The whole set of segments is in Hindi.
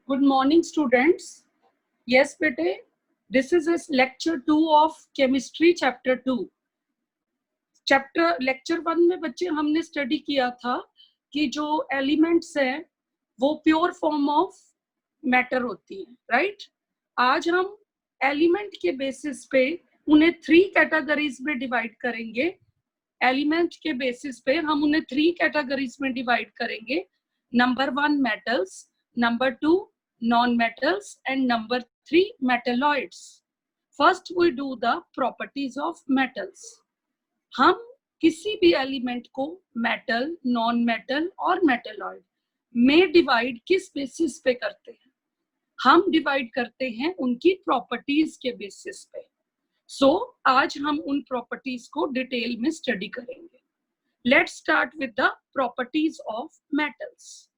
Good morning, students. Yes, bete. This is lecture 2 of chemistry, chapter 2. lecture 1 में बच्चे हमने स्टडी किया था कि जो एलिमेंट्स हैं वो प्योर फॉर्म ऑफ मैटर होती है, राइट? आज हम एलिमेंट के बेसिस पे उन्हें 3 कैटेगरीज में डिवाइड करेंगे. एलिमेंट के बेसिस पे हम उन्हें 3 कैटेगरीज में डिवाइड करेंगे. Number 1 metals, number 2 non-metals, and number 3 metalloids. First we do the properties of metals. हम किसी भी एलिमेंट को मेटल, नॉन मेटल और मेटलॉइड में डिवाइड किस बेसिस पे करते हैं? हम डिवाइड करते हैं उनकी प्रॉपर्टीज के बेसिस पे. सो आज हम उन प्रॉपर्टीज को डिटेल में स्टडी करेंगे. Let's start with the properties of metals.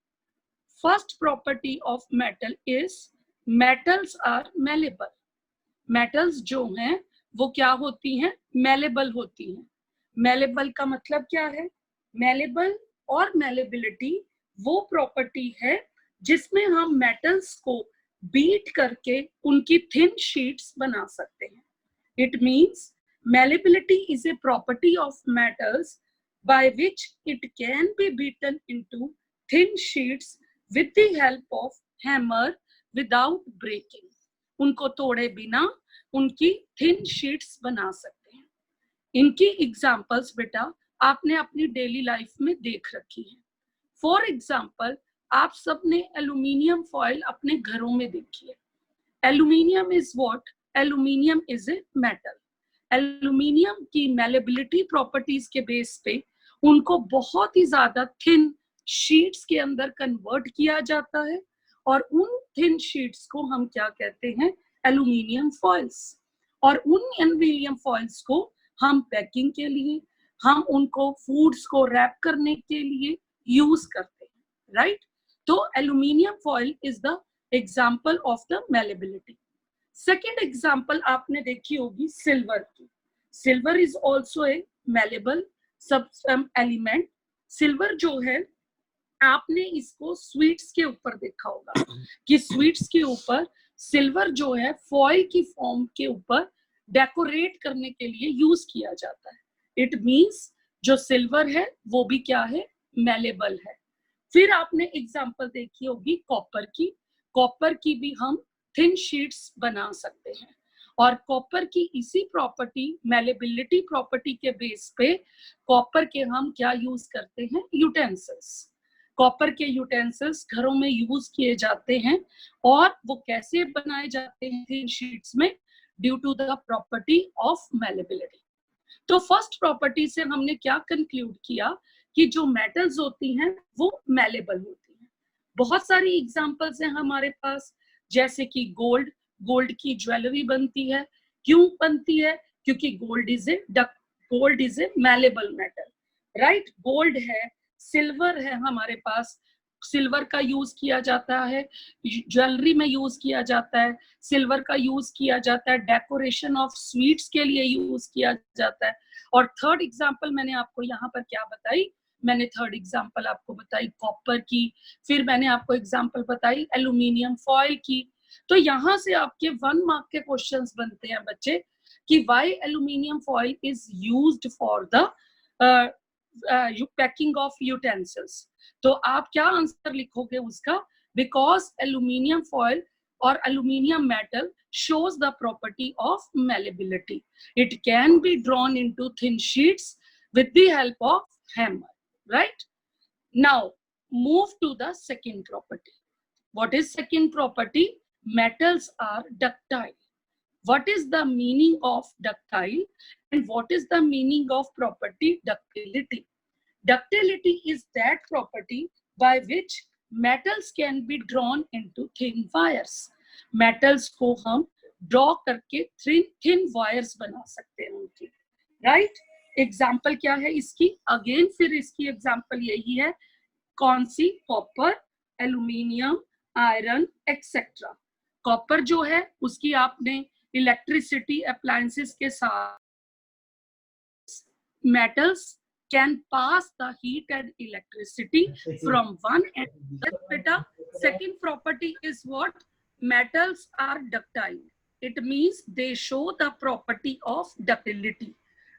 First property of metal is metals are malleable. Metals जो हैं वो क्या होती हैं? Malleable होती हैं. Malleable का मतलब क्या है? Malleable और malleability वो property है जिसमें हम metals को beat करके उनकी thin sheets बना सकते हैं. It means malleability is a property of metals by which it can be beaten into thin sheets with the help of hammer without breaking. उनको तोड़े बिना उनकी thin sheets बना सकते हैं. इनकी एग्जांपल्स बेटा आपने अपनी डेली लाइफ में देख रखी है. फॉर एग्जांपल आप सबने एल्यूमिनियम फॉइल अपने घरों में देखी है. Aluminium is what? Aluminium is a metal. Aluminium की मैलेबिलिटी प्रॉपर्टीज के बेस पे उनको बहुत ही ज्यादा थिन शीट्स के अंदर कन्वर्ट किया जाता है और उन थिन शीट्स को हम क्या कहते हैं? Aluminium foils. और उन एल्यूमिनियम फॉइल्स को हम पैकिंग के लिए, हम उनको फूड्स को रैप करने के लिए यूज करते हैं, राइट? तो aluminium foil is the example of the malleability. Second example आपने देखी होगी सिल्वर की. Silver is also a malleable सब एलिमेंट. सिल्वर जो है आपने इसको स्वीट्स के ऊपर देखा होगा कि स्वीट्स के ऊपर सिल्वर जो है फॉइल की फॉर्म के ऊपर डेकोरेट करने के लिए यूज किया जाता है. इट मींस जो सिल्वर है वो भी क्या है? मैलेबल है. फिर आपने एग्जांपल देखी होगी कॉपर की. कॉपर की भी हम थिन शीट्स बना सकते हैं और कॉपर की इसी प्रॉपर्टी, मैलेबिलिटी प्रॉपर्टी के बेस पे कॉपर के हम क्या यूज करते हैं? यूटेंसिल्स. कॉपर के यूटेंसिल्स घरों में यूज किए जाते हैं और वो कैसे बनाए जाते हैं थिन शीट्स में? Due to the property of malleability. तो फर्स्ट प्रॉपर्टी से हमने क्या कंक्लूड किया कि जो मेटल्स होती हैं वो मैलेबल होती हैं. बहुत सारी एग्जांपल्स हैं हमारे पास, जैसे कि गोल्ड. गोल्ड की ज्वेलरी बनती है. क्यों बनती है? क्योंकि gold is a malleable metal, right? Gold है, सिल्वर है हमारे पास. सिल्वर का यूज किया जाता है ज्वेलरी में, यूज किया जाता है. सिल्वर का यूज किया जाता है डेकोरेशन ऑफ स्वीट्स के लिए यूज किया जाता है. और थर्ड एग्जांपल मैंने आपको यहाँ पर क्या बताई? मैंने थर्ड एग्जांपल आपको बताई कॉपर की. फिर मैंने आपको एग्जांपल बताई एल्यूमिनियम फॉइल की. तो यहाँ से आपके 1 मार्क के क्वेश्चंस बनते हैं बच्चे कि why aluminium foil is used for the packing of utensils. तो आप क्या आंसर लिखोगे उसका? बिकॉज एल्यूमिनियम फॉइल और aluminium metal shows the property of malleability. It can be drawn into thin sheets with the help of hammer, right? Now move to the second property. What is second property? Metals are ductile. What is the meaning of ductile and what is the meaning of property ductility? Ductility is that property by which metals can be drawn into thin wires. Metals को हम ड्रॉ करके thin wires बना सकते हैं उनकी, right? एग्जाम्पल क्या है इसकी? अगेन फिर इसकी एग्जाम्पल यही है. कौन सी? Copper, aluminium, iron etcetera. Copper जो है उसकी आपने इलेक्ट्रिसिटी अप्लायंसेस के साथ metals can pass the heat and electricity from one end. Beta, second property is what? Metals are ductile. It means they show the property of ductility.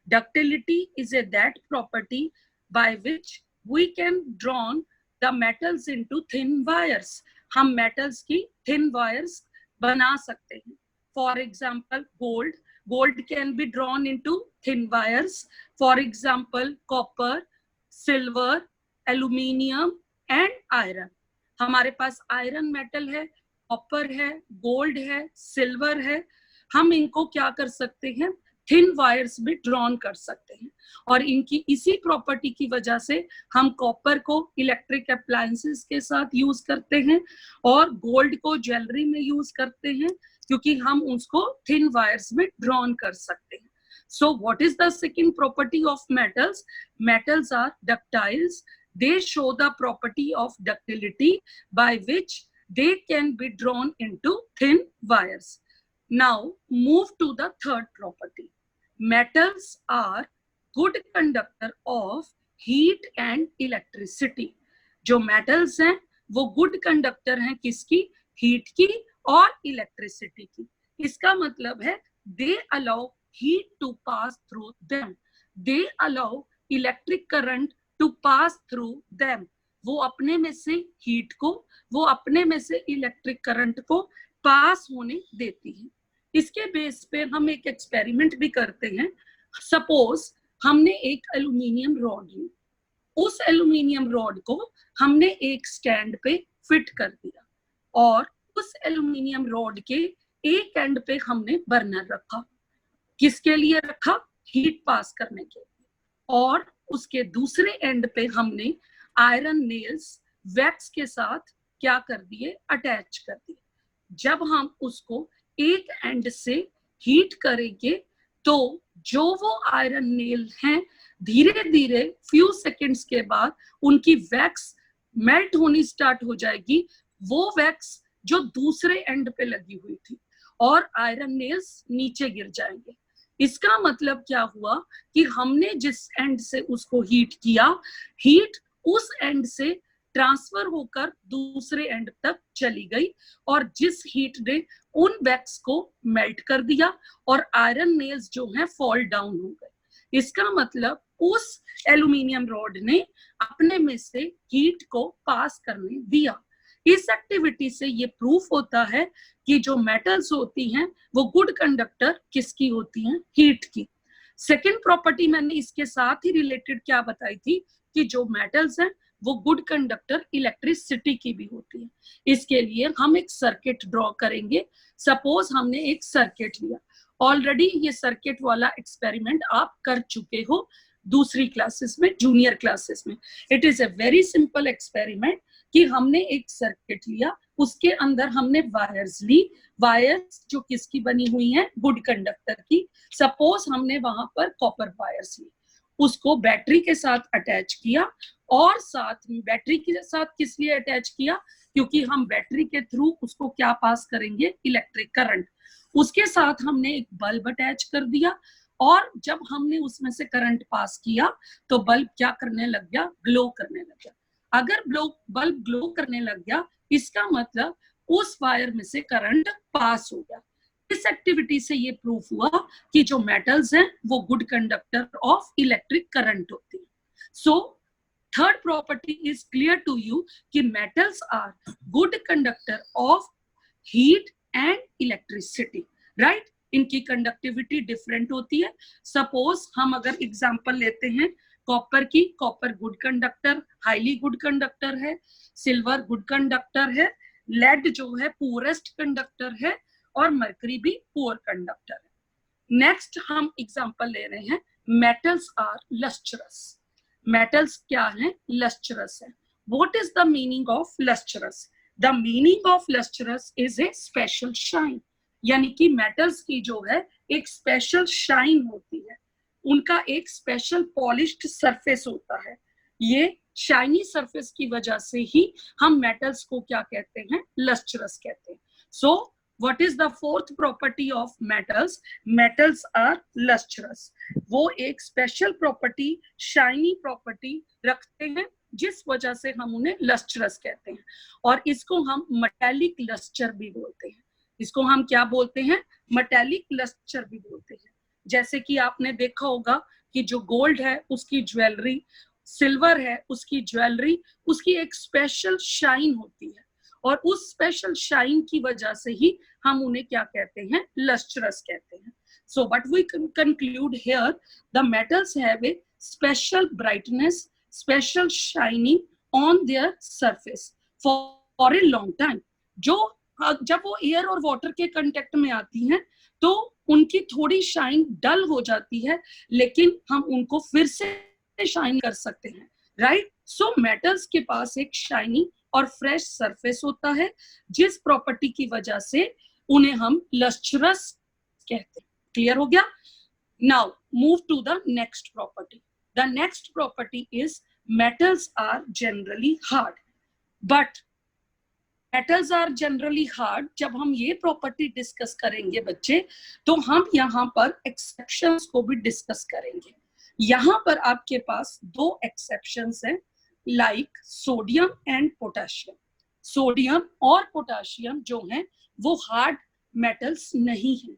Ductility is that property by which we can draw the metals into thin wires. हम metals की thin wires बना सकते हैं. For example, gold. Gold can be drawn into thin wires. For example, copper, silver, aluminium and iron. हमारे पास आयरन मेटल है, कॉपर है, गोल्ड है, सिल्वर है. हम इनको क्या कर सकते हैं? थिन वायर्स में ड्रॉन कर सकते हैं. और इनकी इसी प्रॉपर्टी की वजह से हम कॉपर को इलेक्ट्रिक अप्लायंसेस के साथ यूज करते हैं और गोल्ड को ज्वेलरी में यूज करते हैं, क्योंकि हम उसको थिन वायर्स में ड्रॉन कर सकते हैं. So what is the second property of metals? Metals are ductiles. They show the property of ductility by which they can be drawn into thin wires. Now move to the third property. Metals are good conductor of heat and electricity. जो metals हैं वो good conductor हैं किसकी? Heat की और electricity की. इसका मतलब है they allow heat to pass through them. They allow electric current to pass through them. वो अपने में से हीट को, वो अपने में से इलेक्ट्रिक करंट को पास होने देती है. इसके बेस पे हम एक एक्सपेरिमेंट भी करते हैं. सपोज हमने एक एल्यूमिनियम रॉड ली, उस एल्यूमिनियम रॉड को हमने एक स्टैंड पे फिट कर दिया और उस एल्यूमिनियम रॉड के एक एंड पे हमने बर्नर रखा. किसके लिए रखा? हीट पास करने के लिए. और उसके दूसरे एंड पे हमने आयरन नेल्स वैक्स के साथ क्या कर दिए? अटैच कर दिए. जब हम उसको एक एंड से हीट करेंगे तो जो वो आयरन नेल हैं धीरे धीरे फ्यू सेकंड्स के बाद उनकी वैक्स मेल्ट होनी स्टार्ट हो जाएगी. वो वैक्स जो दूसरे एंड पे लगी हुई थी और आयरन नेल्स नीचे गिर जाएंगे. इसका मतलब क्या हुआ कि हमने जिस एंड से उसको हीट किया, हीट उस एंड से ट्रांसफर होकर दूसरे एंड तक चली गई और जिस हीट ने उन वैक्स को मेल्ट कर दिया और आयरन नेल्स जो हैं फॉल डाउन हो गए. इसका मतलब उस एल्यूमिनियम रॉड ने अपने में से हीट को पास करने दिया. इस एक्टिविटी से ये प्रूफ होता है कि जो मेटल्स होती हैं वो गुड कंडक्टर किसकी होती हैं? हीट की. सेकेंड प्रॉपर्टी मैंने इसके साथ ही रिलेटेड क्या बताई थी कि जो मेटल्स हैं वो गुड कंडक्टर इलेक्ट्रिसिटी की भी होती है. इसके लिए हम एक सर्किट ड्रॉ करेंगे. सपोज हमने एक सर्किट लिया. ऑलरेडी ये सर्किट वाला एक्सपेरिमेंट आप कर चुके हो दूसरी क्लासेस में, जूनियर क्लासेस में. It is a very simple experiment कि हमने एक सर्किट लिया, उसके अंदर हमने वायर्स ली. वायर्स जो किसकी बनी हुई हैं? गुड कंडक्टर की. सपोज हमने वहां पर कॉपर वायर्स ली, उसको बैटरी के साथ अटैच किया और साथ में बैटरी के साथ किस लिए अटैच किया? क्योंकि हम बैटरी के थ्रू उसको क्या पास करेंगे? Electric current. उसके साथ हमने एक बल्ब अटैच कर दिया और जब हमने उसमें से करंट पास किया तो बल्ब क्या करने लग गया? ग्लो करने लग गया. अगर बल्ब ग्लो करने लग गया इसका मतलब उस वायर में से करंट पास हो गया. इस एक्टिविटी से ये प्रूफ हुआ कि जो मेटल्स हैं वो good conductor of electric current होती है. So third property is clear to you कि metals are good conductor of heat and electricity. Right? इनकी कंडक्टिविटी डिफरेंट होती है. सपोज हम अगर एग्जांपल लेते हैं कॉपर की, copper good conductor, highly good conductor है. सिल्वर गुड कंडक्टर है. लेड जो है पुअरेस्ट कंडक्टर है और मरकरी भी पुअर कंडक्टर है. नेक्स्ट हम एग्जांपल ले रहे हैं मेटल्स आर लस्ट्रस. मेटल्स क्या हैं? लस्ट्रस है. What is the meaning of lustrous? The meaning of lustrous is a special shine. यानी कि मेटल्स की जो है एक स्पेशल शाइन होती है, उनका एक स्पेशल पॉलिश्ड सरफेस होता है. ये शाइनी सरफेस की वजह से ही हम मेटल्स को क्या कहते हैं? लस्ट्रस कहते हैं. So what is the fourth property of metals? Metals are lustrous. वो एक स्पेशल प्रॉपर्टी, शाइनी प्रॉपर्टी रखते हैं जिस वजह से हम उन्हें लस्ट्रस कहते हैं। और इसको हम मेटालिक लस्टर भी बोलते हैं। इसको हम क्या बोलते हैं? मेटालिक लस्टर भी बोलते हैं। जैसे कि आपने देखा होगा कि जो गोल्ड है उसकी ज्वेलरी, सिल्वर है उसकी ज्वेलरी, उसकी एक स्पेशल शाइन होती है, और उस स्पेशल शाइन की वजह से ही हम उन्हें क्या कहते हैं? लस्ट्रस कहते हैं। So what we can conclude here, the metals have a special brightness, special shining on their surface for a long time. जो जब वो एयर और वाटर के कांटेक्ट में आती हैं तो उनकी थोड़ी शाइन डल हो जाती है, लेकिन हम उनको फिर से शाइन कर सकते हैं, राइट? सो मेटल्स के पास एक शाइनी और फ्रेश सरफेस होता है, जिस प्रॉपर्टी की वजह से उन्हें हम लस्ट्रस कहते हैं। क्लियर हो गया? Now move to the next property. The next property is metals are generally hard. But metals are generally hard, जब हम ये प्रॉपर्टी डिस्कस करेंगे बच्चे, तो हम यहाँ पर एक्सेप्शंस को भी डिस्कस करेंगे. यहाँ पर आपके पास दो एक्सेप्शंस हैं, like sodium and potassium. Sodium और पोटेशियम जो हैं वो हार्ड मेटल्स नहीं हैं,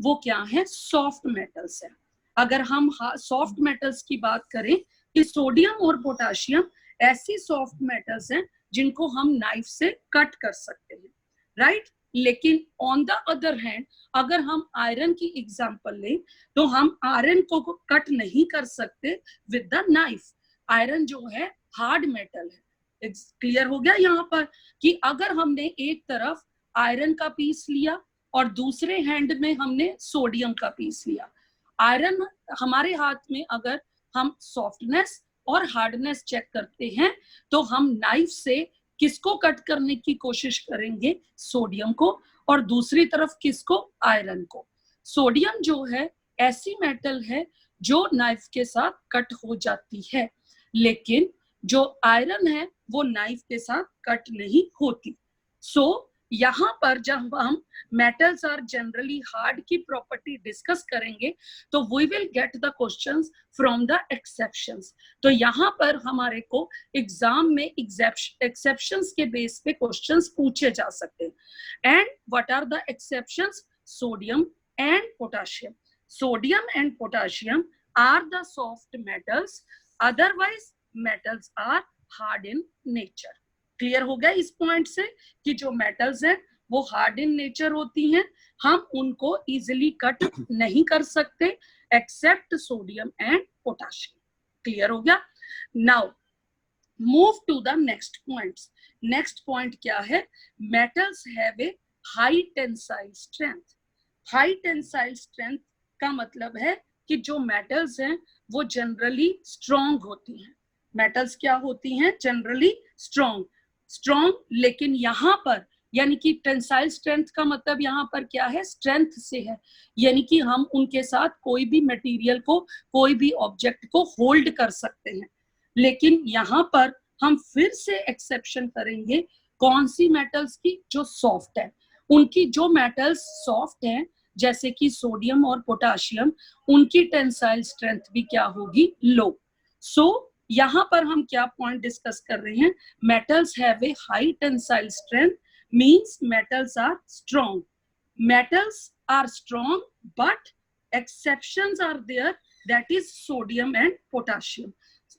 वो क्या है? सॉफ्ट मेटल्स है. अगर हम सॉफ्ट मेटल्स की बात करें कि सोडियम और पोटेशियम ऐसी सॉफ्ट मेटल्स हैं जिनको हम नाइफ से कट कर सकते हैं, राइट? लेकिन ऑन द अदर हैंड अगर हम आयरन की एग्जांपल लें तो हम आयरन को कट नहीं कर सकते विद द नाइफ. आयरन जो है हार्ड मेटल है. क्लियर हो गया यहाँ पर कि अगर हमने एक तरफ आयरन का पीस लिया और दूसरे हैंड में हमने सोडियम का पीस लिया, आयरन हमारे हाथ में अगर हम सॉफ्टनेस और हार्डनेस चेक करते हैं तो हम नाइफ से किसको कट करने की कोशिश करेंगे? सोडियम को. और दूसरी तरफ किसको? आयरन को. सोडियम जो है ऐसी मेटल है जो नाइफ के साथ कट हो जाती है, लेकिन जो आयरन है वो नाइफ के साथ कट नहीं होती. सो यहाँ पर जब हम मेटल्स आर जनरली हार्ड की प्रॉपर्टी डिस्कस करेंगे तो we will get the questions from the exceptions. तो यहाँ पर हमारे को एग्जाम में एक्सेप्शंस के बेस पे क्वेश्चंस पूछे जा सकते हैं. And what are the exceptions? Sodium and potassium. Sodium and potassium are the soft metals, otherwise metals are hard in nature. Clear हो गया इस पॉइंट से कि जो मेटल्स हैं वो हार्ड इन नेचर होती हैं, हम उनको इजिली कट नहीं कर सकते except sodium and potassium. Clear हो गया? Now move to the next points. Next point क्या है? Metals have a high tensile strength. High tensile strength का मतलब है कि जो मेटल्स हैं वो जनरली स्ट्रॉन्ग होती हैं. मेटल्स क्या होती हैं? Generally strong. लेकिन यहाँ पर यानी कि टेंसाइल स्ट्रेंथ का मतलब यहाँ पर क्या है? स्ट्रेंथ से है, यानी कि हम उनके साथ कोई भी मटेरियल को, कोई भी ऑब्जेक्ट को होल्ड कर सकते हैं. लेकिन यहाँ पर हम फिर से एक्सेप्शन करेंगे कौन सी मेटल्स की? जो सॉफ्ट है. उनकी जो मेटल्स सॉफ्ट हैं जैसे कि सोडियम और पोटेशियम, उनकी टेंसाइल स्ट्रेंथ भी क्या होगी? लो. सो यहाँ पर हम क्या पॉइंट डिस्कस कर रहे हैं? Metals have a high tensile strength means metals are strong. Metals are strong, but exceptions are there, that is sodium and potassium.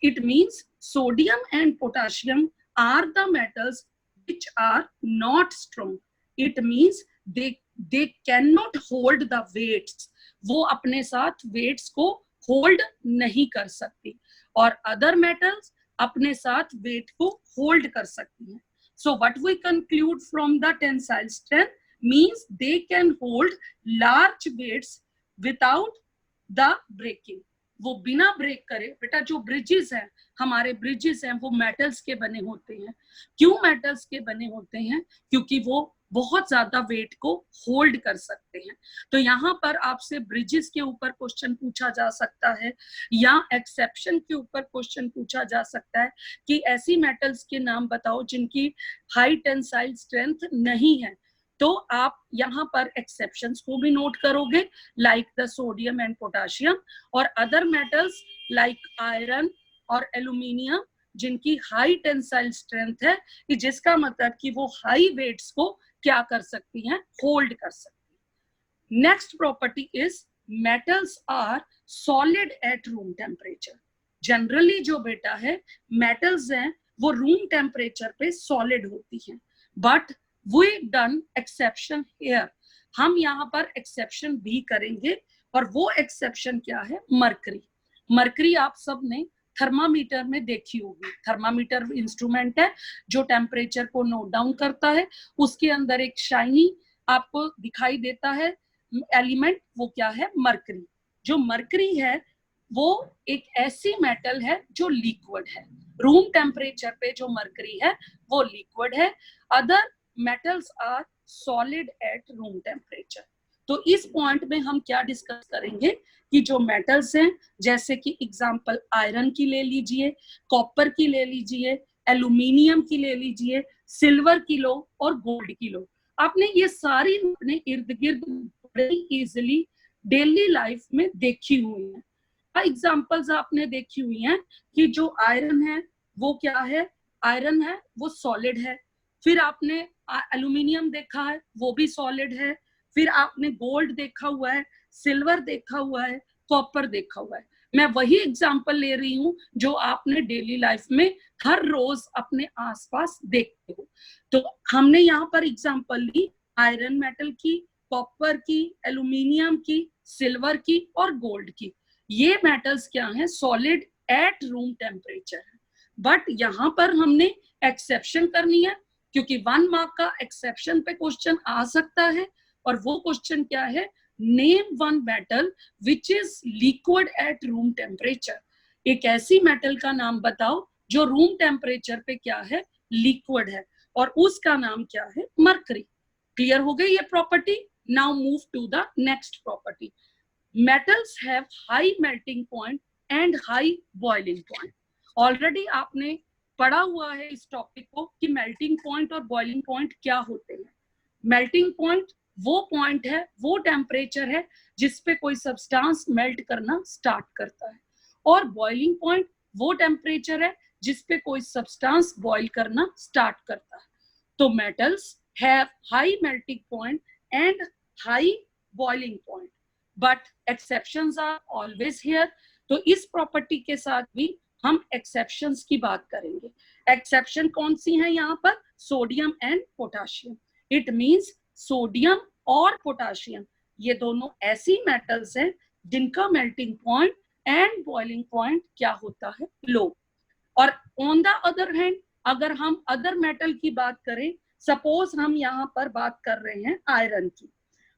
It means sodium and potassium are the metals which are not strong. It means they cannot hold the weights. वो अपने साथ weights को hold नहीं कर सकती, और other metals अपने साथ weight को hold कर सकती हैं. So what we conclude from the tensile strength means they can hold large weights without the breaking. वो बिना ब्रेक करे. बेटा जो ब्रिजेस हैं, हमारे ब्रिजेस हैं, वो मेटल्स के बने होते हैं. क्यों मेटल्स के बने होते हैं? क्योंकि वो बहुत ज्यादा वेट को होल्ड कर सकते हैं. तो यहाँ पर आपसे ब्रिजेस के ऊपर क्वेश्चन पूछा जा सकता है या एक्सेप्शन के ऊपर क्वेश्चन पूछा जा सकता है कि ऐसी मेटल्स के नाम बताओ जिनकी हाई टेंसाइल स्ट्रेंथ नहीं है. तो आप यहाँ पर एक्सेप्शंस को भी नोट करोगे, like the sodium and potassium, और अदर मेटल्स लाइक आयरन और एल्यूमिनियम जिनकी हाई टेंसाइल स्ट्रेंथ है, कि जिसका मतलब कि वो हाई वेट्स को क्या कर सकती हैं, होल्ड कर सकती हैं। Next property is metals are solid at room temperature. Generally जो बेटा है मेटल्स हैं वो रूम टेम्परेचर पे सॉलिड होती हैं, but we done exception here. हम यहाँ पर एक्सेप्शन भी करेंगे, और वो एक्सेप्शन क्या है, मरकरी। मरकरी आप सब ने थर्मामीटर में देखी होगी। थर्मामीटर इंस्ट्रूमेंट है जो टेम्परेचर को नोट डाउन करता है। उसके अंदर एक शाइनी आपको दिखाई देता है एलिमेंट, वो क्या है, मरकरी। जो मरकरी है वो एक ऐसी मेटल है जो लिक्विड है। रूम टेम्परेचर पे जो मरकरी है वो लिक्विड है। Other metals are solid at room temperature. तो इस पॉइंट में हम क्या डिस्कस करेंगे कि जो मेटल्स हैं, जैसे कि एग्जांपल आयरन की ले लीजिए, कॉपर की ले लीजिए, एल्यूमिनियम की ले लीजिए, सिल्वर की लो और गोल्ड की लो। आपने ये सारी अपने इर्द गिर्द बड़े इजिली डेली लाइफ में देखी हुई है। एग्जांपल्स आपने देखी हुई हैं कि जो आयरन है वो क्या है, आयरन है वो सॉलिड है। फिर आपने एल्यूमिनियम देखा है, वो भी सॉलिड है। फिर आपने गोल्ड देखा हुआ है, सिल्वर देखा हुआ है, कॉपर देखा हुआ है। मैं वही एग्जांपल ले रही हूँ जो आपने डेली लाइफ में हर रोज अपने आसपास देखते हो। तो हमने यहाँ पर एग्जांपल ली आयरन मेटल की, कॉपर की, एल्यूमिनियम की, सिल्वर की और गोल्ड की। ये मेटल्स क्या हैं, सॉलिड एट रूम टेम्परेचर है। बट यहाँ पर हमने एक्सेप्शन करनी है, क्योंकि 1 मार्क का एक्सेप्शन पे क्वेश्चन आ सकता है। और वो क्वेश्चन क्या है, name one metal which is liquid at room temperature. एक ऐसी मेटल का नाम बताओ जो रूम टेम्परेचर पे क्या है, लिक्विड है, और उसका नाम क्या है, मरकरी। क्लियर हो गई ये property. Now move to the next property. Metals have high melting point and high boiling point. Already आपने पढ़ा हुआ है इस टॉपिक को कि मेल्टिंग पॉइंट और बॉइलिंग पॉइंट क्या होते हैं। मेल्टिंग पॉइंट वो पॉइंट है, वो टेम्परेचर है जिस पे कोई सब्सटेंस मेल्ट करना स्टार्ट करता है, और बॉइलिंग पॉइंट वो टेम्परेचर है जिस पे कोई सब्सटेंस बॉइल करना स्टार्ट करता है। तो metals have high melting point and high boiling point, but exceptions are always here. तो इस प्रॉपर्टी के साथ भी हम एक्सेप्शंस की बात करेंगे। एक्सेप्शन कौन सी है यहाँ पर, sodium and potassium. It means sodium और पोटाशियम ये दोनों ऐसी मेटल्स हैं जिनका melting point and boiling point क्या होता है, लो। और ऑन द अदर हैंड अगर हम अदर मेटल की बात करें, सपोज हम यहाँ पर बात कर रहे हैं आयरन की।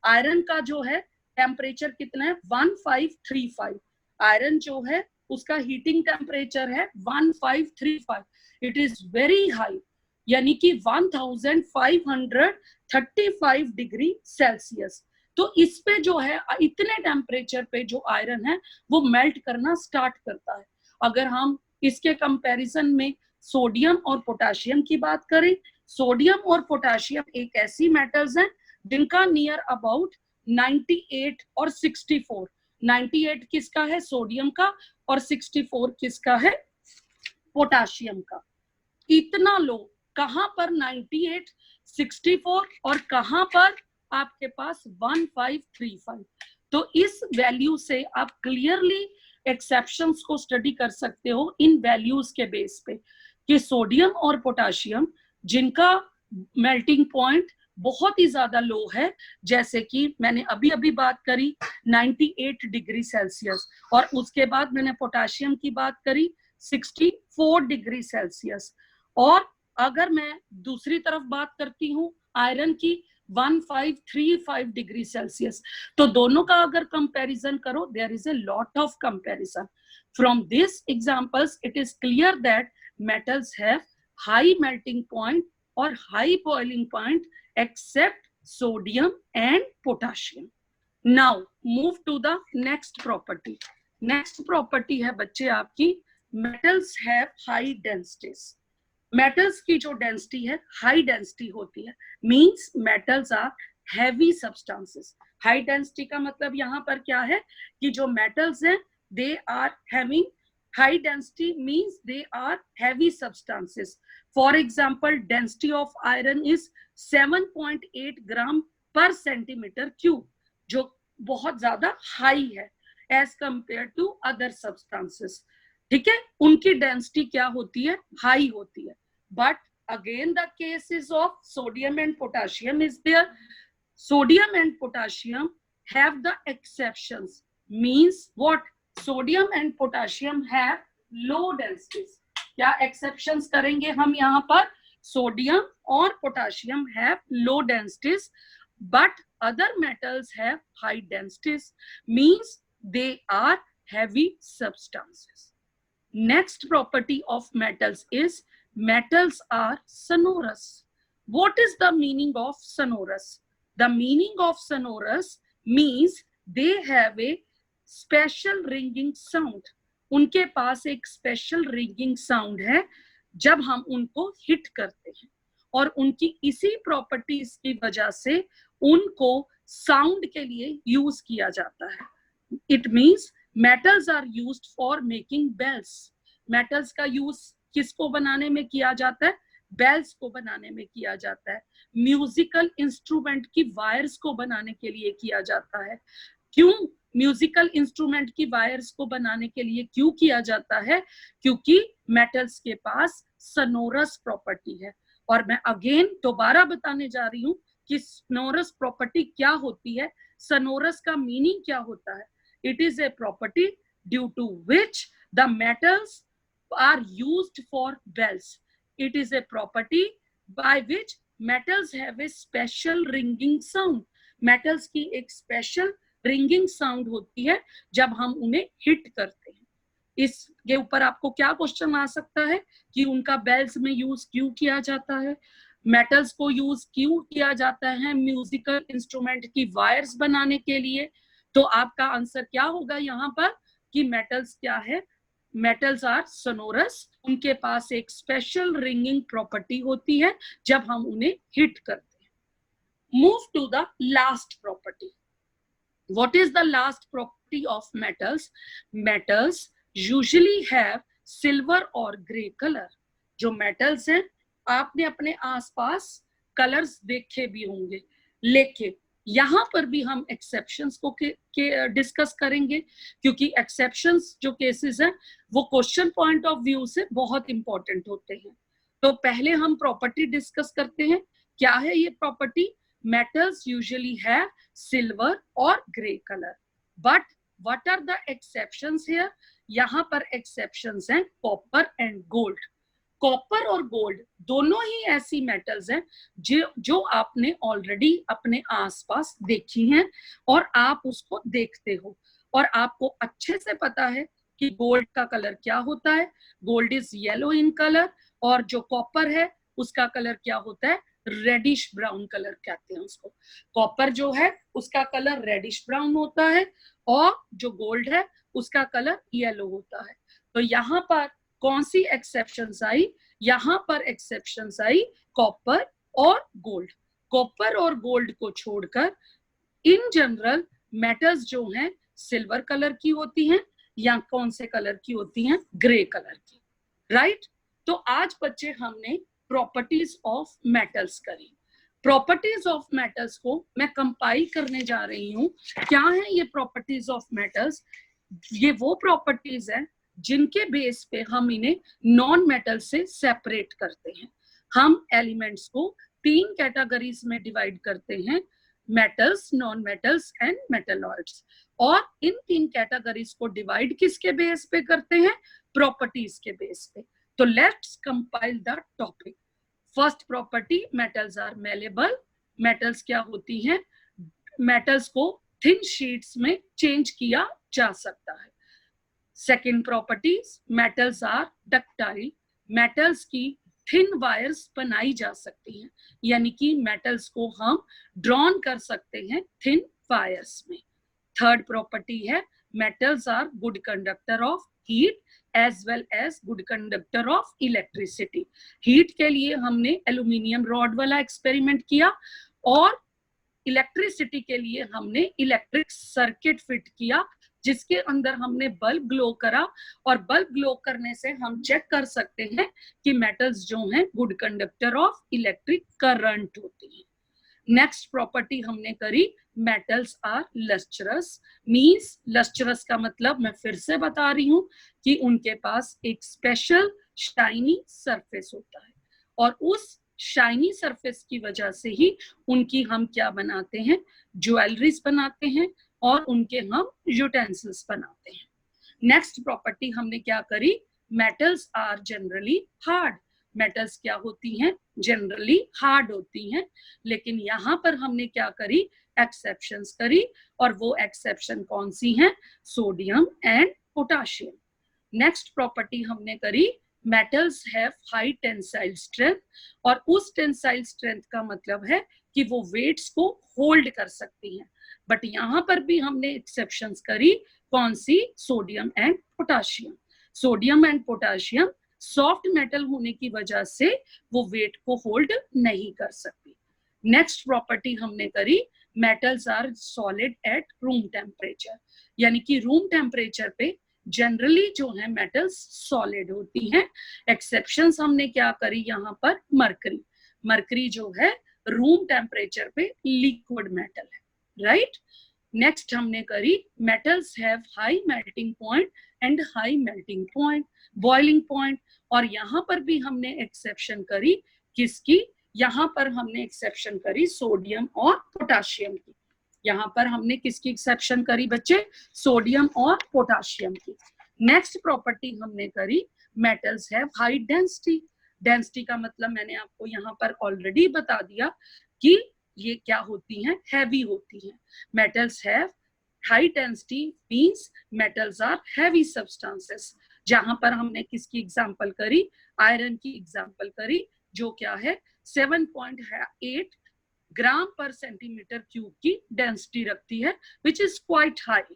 आयरन का जो है टेम्परेचर कितना है, 1535। आयरन जो है उसका हीटिंग टेम्परेचर है 1535। इट इज वेरी हाई, यानी कि 1535 डिग्री सेल्सियस। तो इस पे जो है इतने टेम्परेचर पे जो आयरन है वो मेल्ट करना स्टार्ट करता है। अगर हम इसके कंपैरिजन में सोडियम और पोटाशियम की बात करें, सोडियम और पोटाशियम एक ऐसी मेटल्स हैं जिनका नियर अबाउट 98 और 64। 98 किसका है, सोडियम का, और 64 किसका है, पोटाशियम का। इतना लो, कहां पर 98, 64 और कहां पर आपके पास 1535। तो इस वैल्यू से आप क्लियरली एक्सेप्शंस को स्टडी कर सकते हो इन वैल्यूज के बेस पे, कि सोडियम और पोटाशियम जिनका मेल्टिंग पॉइंट बहुत ही ज्यादा लो है, जैसे कि मैंने अभी अभी बात करी 98 डिग्री सेल्सियस, और उसके बाद मैंने पोटाशियम की बात करी 64 डिग्री सेल्सियस, और अगर मैं दूसरी तरफ बात करती हूँ आयरन की 1535 डिग्री सेल्सियस। तो दोनों का अगर कंपैरिजन करो, there is a lot of comparison. From this examples it is clear that metals have high melting point और high boiling point except sodium and potassium. Now move to the next property. Next property है बच्चे आपकी metals have high densities. Metals की जो density है high density होती है, means metals are heavy substances. High density का मतलब यहाँ पर क्या है कि जो metals हैं they are having High density means they are heavy substances. For example, density of iron is 7.8 gram per centimeter cube, जो बहुत ज्यादा हाई है as compare to other substances. ठीक है, उनकी डेंसिटी क्या होती है, हाई होती है. But again the cases of sodium and potassium is there. Sodium and potassium have the exceptions. Means what? Sodium and potassium have low densities. क्या exceptions करेंगे हम यहाँ पर? Sodium और potassium have low densities, but other metals have high densities. Means they are heavy substances. Next property of metals is metals are sonorous. What is the meaning of sonorous? The meaning of sonorous means they have a special ringing sound. उनके पास एक स्पेशल रिंगिंग साउंड है जब हम उनको हिट करते हैं, और उनकी इसी प्रॉपर्टीज की वजह से उनको साउंड के लिए यूज किया जाता है. It means metals are used for making bells. Metals का यूज किसको बनाने में किया जाता है? बेल्स को बनाने में किया जाता है. म्यूजिकल इंस्ट्रूमेंट की वायर्स को बनाने के लिए किया जाता है. क्यों म्यूजिकल इंस्ट्रूमेंट की वायर्स को बनाने के लिए क्यों किया जाता है? क्योंकि मेटल्स के पास सनोरस प्रॉपर्टी है. और मैं अगेन दोबारा बताने जा रही हूं कि सनोरस प्रॉपर्टी क्या होती है, सनोरस का मीनिंग क्या होता है. It is a property due to which the metals are used for bells. It is a property by which metals have a special ringing sound. Metals की एक special ringing sound होती है जब हम उन्हें hit करते हैं. इसके ऊपर आपको क्या क्वेश्चन आ सकता है कि उनका बेल्स में यूज क्यों किया जाता है, मेटल्स को यूज क्यों किया जाता है म्यूजिकल इंस्ट्रूमेंट की वायर्स बनाने के लिए. तो आपका आंसर क्या होगा यहाँ पर कि मेटल्स क्या है, मेटल्स आर सोनोरस. उनके पास एक स्पेशल रिंगिंग प्रॉपर्टी होती है जब हम उन्हें हिट करते हैं. Move to the last property. What is the last property of metals? Metals usually have silver और ग्रे कलर. जो मेटल्स हैं आपने अपने आसपास कलर्स देखे भी होंगे, लेकिन यहाँ पर भी हम एक्सेप्शंस को डिस्कस करेंगे, क्योंकि एक्सेप्शंस जो केसेस हैं वो क्वेश्चन पॉइंट ऑफ व्यू से बहुत इंपॉर्टेंट होते हैं. तो पहले हम प्रॉपर्टी डिस्कस करते हैं. क्या है ये property? Metals usually have silver और grey colour, but what are the exceptions here? यहाँ पर एक्सेप्शंस हैं कॉपर एंड गोल्ड. कॉपर और गोल्ड दोनों ही ऐसी मेटल्स हैं जो आपने ऑलरेडी अपने आसपास देखी हैं और आप उसको देखते हो, और आपको अच्छे से पता है कि गोल्ड का कलर क्या होता है. Gold is yellow in colour, और जो कॉपर है उसका कलर क्या होता है? रेडिश ब्राउन कलर कहते हैं उसको. कॉपर जो है उसका कलर रेडिश ब्राउन होता है, और जो गोल्ड है उसका कलर येलो होता है. तो यहाँ पर कौन सी एक्सेप्शंस आई? यहाँ पर एक्सेप्शंस आई कॉपर और गोल्ड. कॉपर और गोल्ड को छोड़कर इन जनरल मेटल्स जो हैं सिल्वर कलर की होती हैं, या कौन से कलर की होती हैं? ग्रे कलर की. राइट? तो आज बच्चे हमने प्रॉपर्टीज ऑफ मेटल्स करी. प्रॉपर्टीज ऑफ मेटल्स को मैं कंपाइल करने जा रही हूँ. क्या है ये प्रॉपर्टीज ऑफ मेटल्स? ये वो प्रॉपर्टीज हैं जिनके बेस पे हम इन्हें नॉन मेटल से सेपरेट करते हैं. हम एलिमेंट्स को 3 कैटेगरीज में डिवाइड करते हैं, metals, non metals and metalloids. और इन 3 कैटेगरीज को डिवाइड किसके बेस पे करते हैं? प्रॉपर्टीज के बेस पे. तो let's compile the topic. First property, metals are malleable. Metals क्या होती हैं? मेटल्स को थिन शीट्स में चेंज किया जा सकता है. Second properties, metals are ductile. Metals की थिन वायर्स बनाई जा सकती हैं, यानी कि मेटल्स को हम ड्रॉन कर सकते हैं थिन वायर्स में. थर्ड प्रॉपर्टी है, metals are good conductor of heat as well as good conductor of electricity. Heat के लिए हमने एल्यूमिनियम रॉड वाला एक्सपेरिमेंट किया, और इलेक्ट्रिसिटी के लिए हमने इलेक्ट्रिक सर्किट फिट किया जिसके अंदर हमने बल्ब ग्लो करा, और बल्ब ग्लो करने से हम चेक कर सकते हैं कि मेटल्स जो हैं good conductor of electric current होते हैं। नेक्स्ट प्रॉपर्टी हमने करी, metals are lustrous. Means lustrous का मतलब मैं फिर से बता रही हूं कि उनके पास एक स्पेशल शाइनी सरफेस होता है, और उस शाइनी सरफेस की वजह से ही उनकी हम क्या बनाते हैं, ज्वेलरीज बनाते हैं, और उनके हम यूटेंसिल्स बनाते हैं। नेक्स्ट प्रॉपर्टी हमने क्या करी, metals are generally hard. Metals क्या होती हैं, जनरली हार्ड होती हैं, लेकिन यहाँ पर हमने क्या करी, एक्सेप्शंस करी, और वो एक्सेप्शन कौन सी हैं, sodium and potassium. Next property हमने करी, metals have high tensile strength, और उस टेंसाइल स्ट्रेंथ का मतलब है कि वो वेट्स को होल्ड कर सकती हैं। बट यहाँ पर भी हमने एक्सेप्शंस करी, कौन सी, sodium and potassium. Sodium and potassium soft metal होने की वजह से वो वेट को होल्ड नहीं कर सकती। नेक्स्ट प्रॉपर्टी हमने करी, metals are solid at room temperature, यानी कि रूम टेम्परेचर पे जनरली जो है मेटल्स सॉलिड होती हैं। एक्सेप्शंस हमने क्या करी यहाँ पर, मरकरी। मरकरी जो है रूम टेम्परेचर पे लिक्विड मेटल है, राइट। नेक्स्ट हमने करी, metals have high melting point and high melting point, boiling point. और यहाँ पर भी हमने एक्सेप्शन करी, किसकी, यहाँ पर हमने एक्सेप्शन करी सोडियम और पोटाशियम की। यहाँ पर हमने किसकी एक्सेप्शन करी बच्चे, सोडियम और पोटाशियम की। नेक्स्ट प्रॉपर्टी हमने करी, metals have high density. Density का मतलब मैंने आपको यहाँ पर ऑलरेडी बता दिया कि ये क्या होती हैं, हैवी होती हैं। Metals have high density means metals are heavy substances. जहां पर हमने किसकी एग्जांपल करी, आयरन की एग्जांपल करी, जो क्या है 7.8 ग्राम पर सेंटीमीटर क्यूब की डेंसिटी रखती है, which is quite high.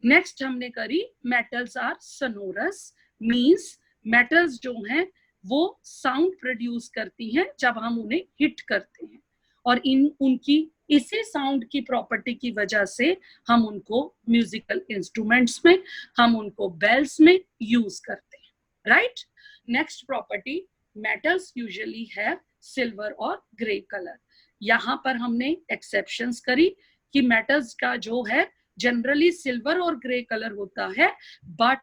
Next हमने करी, मेटल्स आर सनोरस, मींस मेटल्स जो हैं वो साउंड प्रोड्यूस करती हैं जब हम उन्हें हिट करते हैं, और उनकी इसी साउंड की प्रॉपर्टी की वजह से हम उनको म्यूजिकल इंस्ट्रूमेंट्स में, हम उनको बेल्स में यूज करते हैं, right. Next property, metals usually have silver और ग्रे कलर। यहाँ पर हमने एक्सेप्शंस करी कि मेटल्स का जो है जनरली सिल्वर और ग्रे कलर होता है, बट